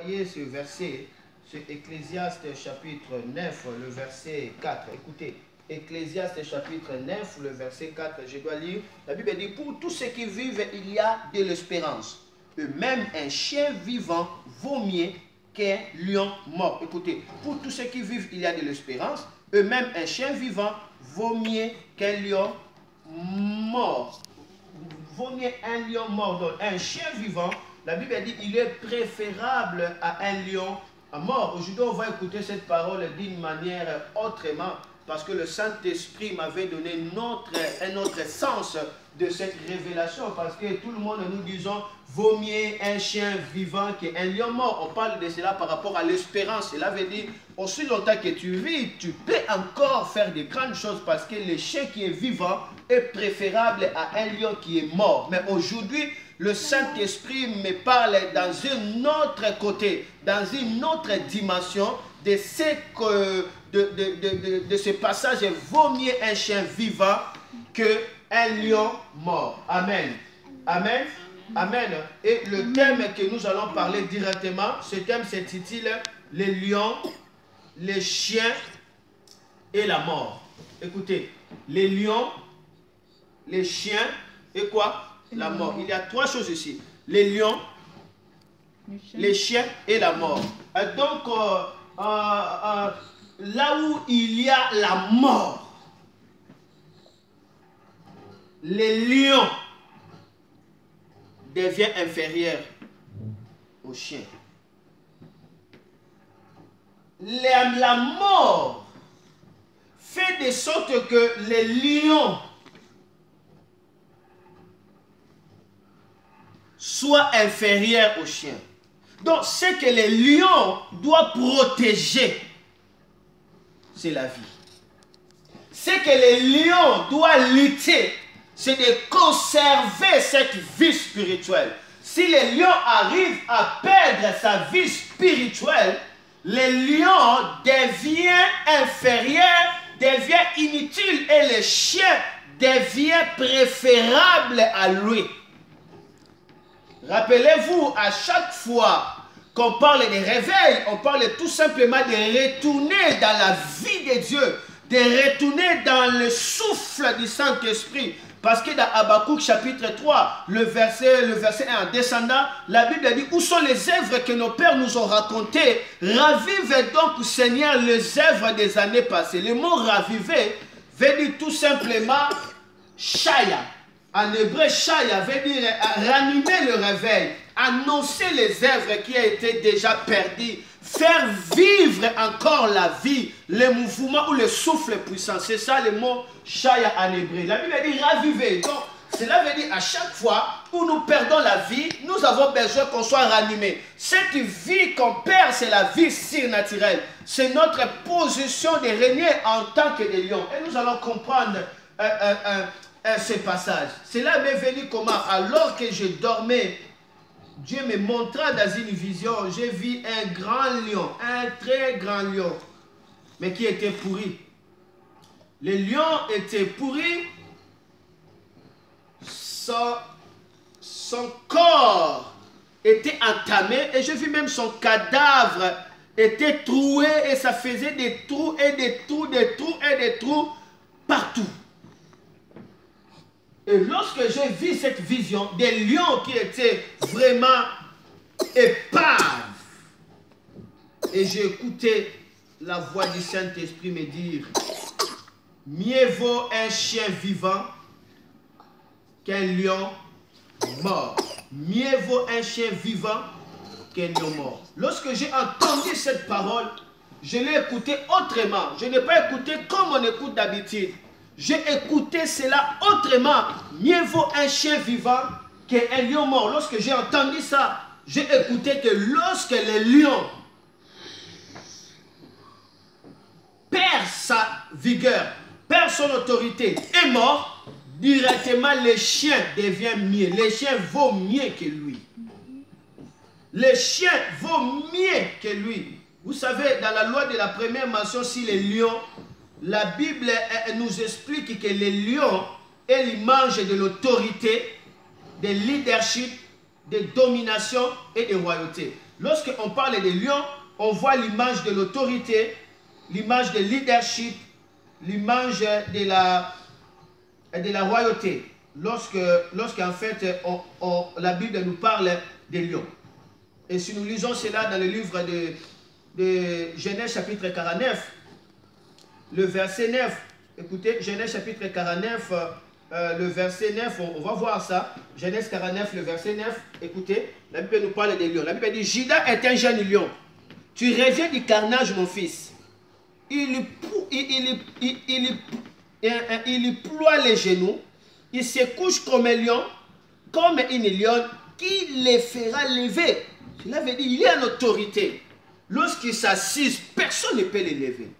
Voyez ce verset, c'est Ecclésiaste chapitre 9, le verset 4. Écoutez, Ecclésiaste chapitre 9, le verset 4, je dois lire. La Bible dit, pour tous ceux qui vivent, il y a de l'espérance. Même un chien vivant vaut mieux qu'un lion mort. Écoutez, pour tous ceux qui vivent, il y a de l'espérance. Eux-mêmes, un chien vivant vaut mieux qu'un lion mort. Vaut mieux un lion mort. Donc, un chien vivant, la Bible dit, il est préférable à un lion mort. Aujourd'hui, on va écouter cette parole d'une manière autrement, parce que le Saint-Esprit m'avait donné un autre sens de cette révélation, parce que tout le monde nous disons, vaut mieux un chien vivant qu'un lion mort. On parle de cela par rapport à l'espérance. Cela veut dire, aussi longtemps que tu vis, tu peux encore faire de grandes choses, parce que le chien qui est vivant est préférable à un lion qui est mort. Mais aujourd'hui, le Saint-Esprit me parle dans un autre côté, dans une autre dimension de ce passage. Vaut mieux un chien vivant qu'un lion mort. Amen. Amen. Amen. Et le thème que nous allons parler directement, ce thème s'intitule « Les lions, les chiens et la mort ». Écoutez, les lions, les chiens et quoi? La mort. Il y a trois choses ici. Les lions, les chiens et la mort. Donc, là où il y a la mort, les lions deviennent inférieurs aux chiens. La mort fait de sorte que les lions soit inférieur aux chiens. Donc, ce que les lions doivent protéger, c'est la vie. Ce que les lions doivent lutter, c'est de conserver cette vie spirituelle. Si les lions arrivent à perdre sa vie spirituelle, les lions deviennent inférieurs, deviennent inutiles et les chiens deviennent préférables à lui. Rappelez-vous, à chaque fois qu'on parle de réveil, on parle tout simplement de retourner dans la vie de Dieu, de retourner dans le souffle du Saint-Esprit. Parce que dans Habakkuk chapitre 3, le verset 1, en descendant, la Bible dit, où sont les œuvres que nos pères nous ont racontées? Ravive donc, Seigneur, les œuvres des années passées. Le mot raviver veut dire tout simplement shaya. En hébreu, shaya veut dire ranimer le réveil, annoncer les œuvres qui ont été déjà perdues, faire vivre encore la vie, le mouvement ou le souffle puissant. C'est ça le mot shaya en hébreu. La Bible dit raviver. Donc, cela veut dire à chaque fois où nous perdons la vie, nous avons besoin qu'on soit ranimé. Cette vie qu'on perd, c'est la vie surnaturelle. C'est notre position de régner en tant que des lions. Et nous allons comprendre ce passage. Cela m'est venu comment? Alors que je dormais, Dieu me montra dans une vision, j'ai vu un grand lion, un très grand lion, mais qui était pourri. Le lion était pourri, son corps était entamé, et j'ai vu même son cadavre était troué, et ça faisait des trous et des trous, des trous et des trous partout. Et lorsque j'ai vu cette vision des lions qui étaient vraiment épaves, et j'ai écouté la voix du Saint-Esprit me dire, mieux vaut un chien vivant qu'un lion mort. Mieux vaut un chien vivant qu'un lion mort. Lorsque j'ai entendu cette parole, je l'ai écouté autrement. Je n'ai pas écouté comme on écoute d'habitude. J'ai écouté cela autrement. Mieux vaut un chien vivant qu'un lion mort. Lorsque j'ai entendu ça, j'ai écouté que lorsque le lion perd sa vigueur, perd son autorité, est mort, directement le chien devient mieux. Le chien vaut mieux que lui. Le chien vaut mieux que lui. Vous savez, dans la loi de la première mention, si les lions, la Bible nous explique que les lions, ils mangent de l'autorité, de leadership, de domination et de royauté. Lorsqu'on parle des lions, on voit l'image de l'autorité, l'image de leadership, l'image de la royauté. Lorsqu'en fait, la Bible nous parle des lions. Et si nous lisons cela dans le livre de Genèse chapitre 49, le verset 9, écoutez, Genèse chapitre 49, le verset 9, on va voir ça. Genèse 49, le verset 9, écoutez, la Bible nous parle des lions. La Bible dit, Judas est un jeune lion. Tu reviens du carnage, mon fils. Il ploie les genoux, il se couche comme un lion, comme une lionne, qui les fera lever. Cela veut dire, il est en autorité. Lorsqu'il s'assise, personne ne peut les lever.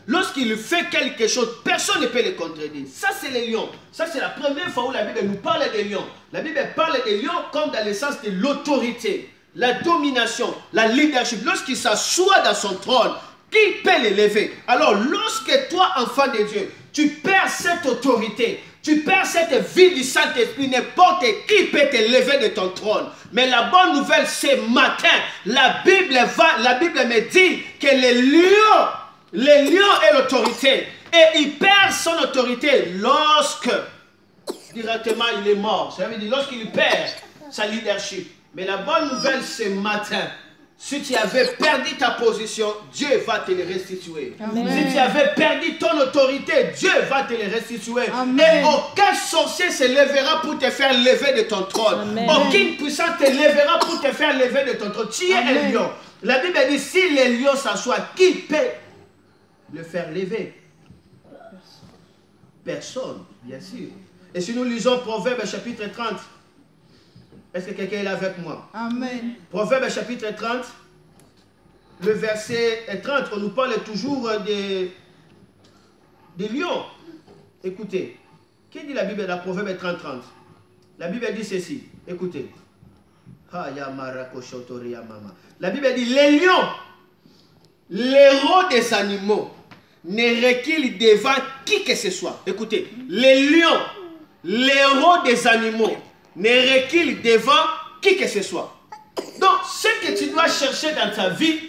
Lorsqu'il fait quelque chose, personne ne peut le contredire. Ça, c'est les lions. Ça, c'est la première fois où la Bible nous parle des lions. La Bible parle des lions comme dans le sens de l'autorité, la domination, la leadership. Lorsqu'il s'assoit dans son trône, qui peut l'élever? Alors, lorsque toi, enfant de Dieu, tu perds cette autorité, tu perds cette vie du Saint-Esprit, n'importe qui peut te lever de ton trône. Mais la bonne nouvelle, ce matin, la Bible me dit que les lions est l'autorité. Et il perd son autorité lorsque, directement, il est mort. Ça veut dire lorsqu'il perd sa leadership. Mais la bonne nouvelle, ce matin, si tu avais perdu ta position, Dieu va te le restituer. Amen. Si tu avais perdu ton autorité, Dieu va te le restituer. Amen. Et aucun sorcier se lèvera pour te faire lever de ton trône. Amen. Aucune puissance te lèvera pour te faire lever de ton trône. Tu es un lion. La Bible dit, si les lions s'assoient, qui peut le faire lever? Personne, bien sûr. Et si nous lisons Proverbe chapitre 30, est-ce que quelqu'un est là avec moi? Amen. Proverbe chapitre 30, le verset 30, on nous parle toujours des lions. Écoutez, qui dit la Bible dans Proverbe 30, 30? La Bible dit ceci, écoutez. La Bible dit, les lions, l'héros des animaux, ne reculent devant qui que ce soit. Écoutez, les lions, l'héros des animaux, ne recule devant qui que ce soit. Donc, ce que tu dois chercher dans ta vie,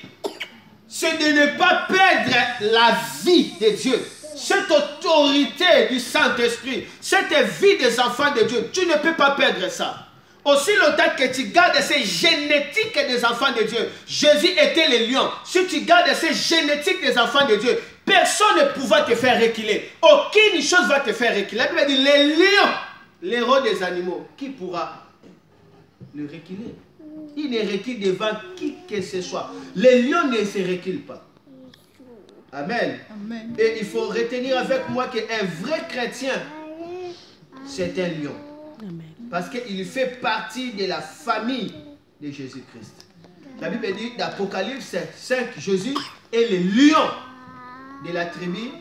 c'est de ne pas perdre la vie de Dieu. Cette autorité du Saint-Esprit, cette vie des enfants de Dieu, tu ne peux pas perdre ça. Aussi longtemps que tu gardes ces génétiques des enfants de Dieu. Jésus était le lion. Si tu gardes ces génétiques des enfants de Dieu, personne ne pourra te faire reculer. Aucune chose va te faire reculer. La Bible dit, les lions, l'héros des animaux, qui pourra le reculer? Il ne recule devant qui que ce soit. Les lions ne se reculent pas. Amen. Amen. Et il faut retenir avec moi qu'un vrai chrétien, c'est un lion. Amen. Parce qu'il fait partie de la famille de Jésus-Christ. La Bible dit d'Apocalypse 5, Jésus est le lion de la tribu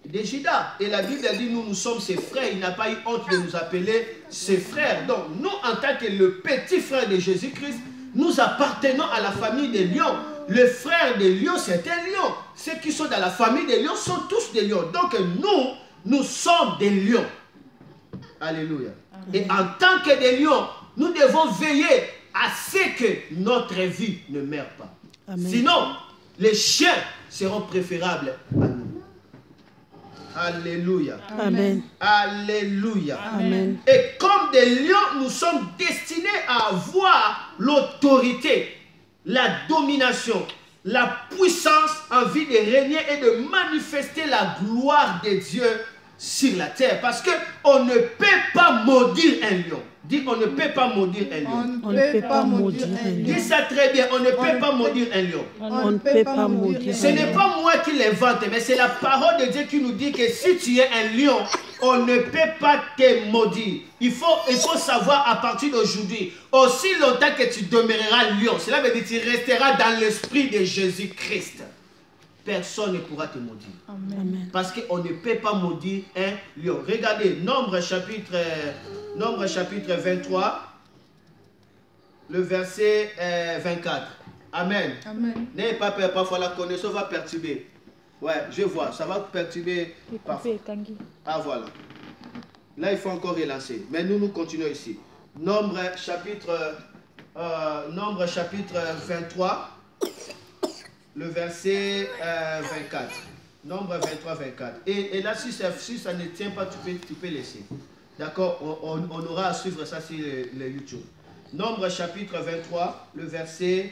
de Juda. Et la Bible dit, nous sommes ses frères. Il n'a pas eu honte de nous appeler ses frères. Donc, nous, en tant que le petit frère de Jésus-Christ, nous appartenons à la famille des lions. Le frère des lions, c'est un lion. Ceux qui sont dans la famille des lions sont tous des lions. Donc, nous sommes des lions. Alléluia. Et en tant que des lions, nous devons veiller à ce que notre vie ne meure pas. Amen. Sinon, les chiens seront préférables à nous. Alléluia. Amen. Alléluia. Amen. Et comme des lions, nous sommes destinés à avoir l'autorité, la domination, la puissance en vue de régner et de manifester la gloire de Dieu sur la terre. Parce qu'on ne peut pas maudire un lion. Dis, on ne peut pas maudire un lion. On ne peut pas maudire un lion. Dis ça très bien, on ne peut pas maudire un lion. On ne peut pas maudire. Ce n'est pas moi qui l'invente, mais c'est la parole de Dieu qui nous dit que si tu es un lion, on ne peut pas te maudire. Il faut savoir à partir d'aujourd'hui, aussi longtemps que tu demeureras lion, cela veut dire que tu resteras dans l'esprit de Jésus-Christ. Personne ne pourra te maudire. Amen. Parce qu'on ne peut pas maudire un lion. Regardez, Nombre chapitre 23, le verset 24. Amen. Amen. N'ayez pas peur, parfois la connaissance va perturber. Ouais, je vois, ça va perturber parfois. Ah voilà. Là, il faut encore relancer. Mais nous continuons ici. Nombre chapitre Nombre chapitre 23, le verset 24. Nombre 23, 24. Et là, si ça ne tient pas, tu peux laisser. D'accord, on aura à suivre ça sur le YouTube. Nombre chapitre 23, le verset...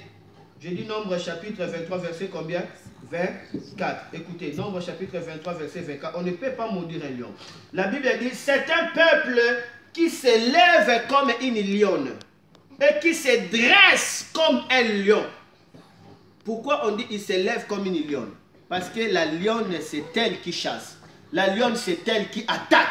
J'ai dit Nombre chapitre 23, verset combien? 24. Écoutez, Nombre chapitre 23, verset 24. On ne peut pas maudire un lion. La Bible dit, c'est un peuple qui s'élève comme une lionne et qui se dresse comme un lion. Pourquoi on dit il s'élève comme une lionne? Parce que la lionne, c'est elle qui chasse. La lionne, c'est elle qui attaque.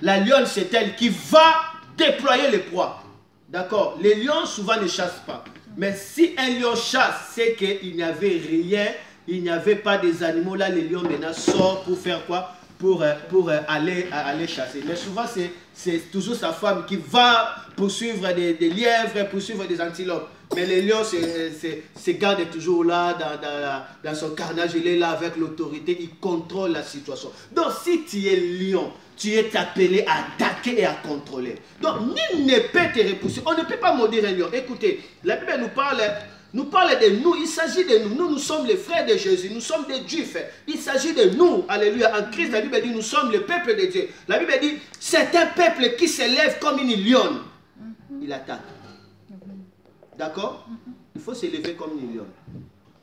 La lionne, c'est elle qui va déployer les proies. D'accord? Les lions, souvent, ne chassent pas. Mais si un lion chasse, c'est qu'il n'y avait rien, il n'y avait pas des animaux. Là, les lions maintenant sortent pour faire quoi? Pour aller chasser. Mais souvent, c'est toujours sa femme qui va poursuivre des lièvres, poursuivre des antilopes. Mais les lions se gardent toujours là, dans son carnage. Il est là avec l'autorité, il contrôle la situation. Donc, si tu es lion, tu es appelé à attaquer et à contrôler. Donc, nul ne peut te repousser. On ne peut pas maudire un lion. Écoutez, la Bible nous parle de nous. Il s'agit de nous. Nous sommes les frères de Jésus. Nous sommes des Juifs. Il s'agit de nous. Alléluia. En Christ, la Bible dit, nous sommes le peuple de Dieu. La Bible dit, c'est un peuple qui s'élève comme une lionne. Il attaque. D'accord? Il faut s'élever comme une lionne.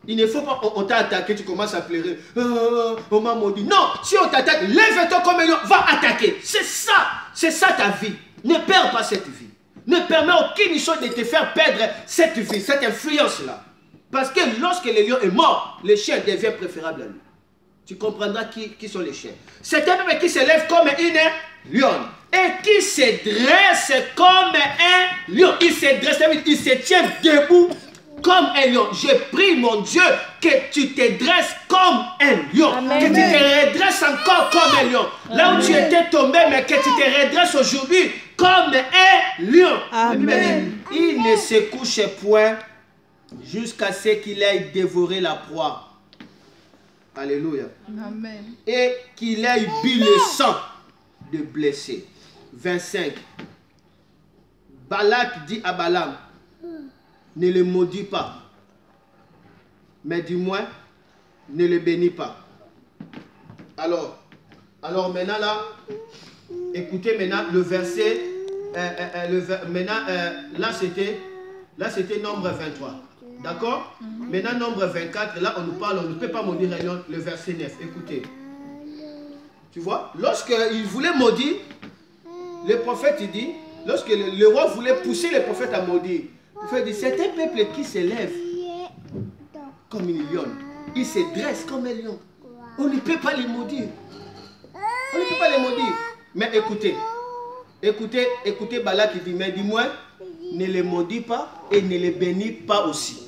Il ne faut pas, on t'a attaqué, tu commences à pleurer. On m'a maudit. Non, si on t'attaque, lève-toi comme un lion, va attaquer. C'est ça ta vie. Ne perds pas cette vie. Ne permets aucune chose de te faire perdre cette vie, cette influence-là. Parce que lorsque le lion est mort, le chien devient préférable à lui. Tu comprendras qui sont les chiens. C'est un peuple qui se lève comme une lionne et qui se dresse comme un lion. Il se dresse, il se tient debout comme un lion. Je prie, mon Dieu, que tu te dresses comme un lion. Amen. Que tu te redresses encore comme un lion. Là où tu étais tombé, mais que tu te redresses aujourd'hui comme un lion. Amen. Il ne se couche point jusqu'à ce qu'il ait dévoré la proie. Alléluia. Amen. Et qu'il ait bu le sang de blessés. 25. Balak dit à Balaam, ne le maudis pas, mais du moins, ne le bénis pas. Alors maintenant là, écoutez maintenant le verset, là c'était Nombre 23. D'accord? Maintenant, Nombre 24, là, on nous parle, on ne peut pas maudire un lion, le verset 9. Écoutez. Tu vois? Lorsqu'il voulait maudire, le prophète, il dit, lorsque le roi voulait pousser le prophète à maudire, le prophète dit, c'est un peuple qui s'élève comme une lionne. Il se dresse comme un lion. On ne peut pas les maudire. On ne peut pas les maudire. Mais écoutez Balak qui dit, mais dis-moi, ne les maudis pas et ne les bénis pas aussi.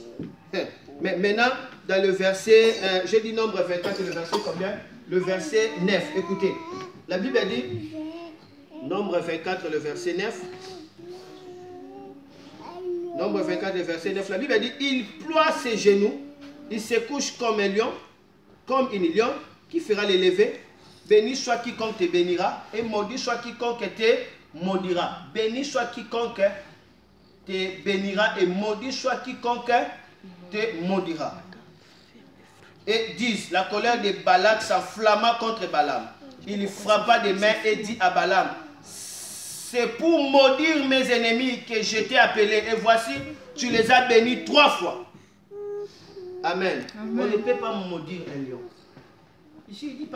Mais maintenant, dans le verset, j'ai dit Nombre 24, le verset combien? Le verset 9. Écoutez, la Bible dit, Nombre 24, le verset 9. Nombre 24, le verset 9. La Bible dit, il ploie ses genoux, il se couche comme un lion, comme une lionne, qui fera les lever. Béni soit quiconque te bénira, et maudit soit quiconque te maudira. Béni soit quiconque te bénira, et maudit soit quiconque te maudira. Et 10, la colère de Balak s'enflamma contre Balaam. Il frappa des mains et dit à Balaam, c'est pour maudire mes ennemis que je t'ai appelé. Et voici, tu les as bénis 3 fois. Amen. Amen. On ne peut pas maudire un lion. Ici, il dit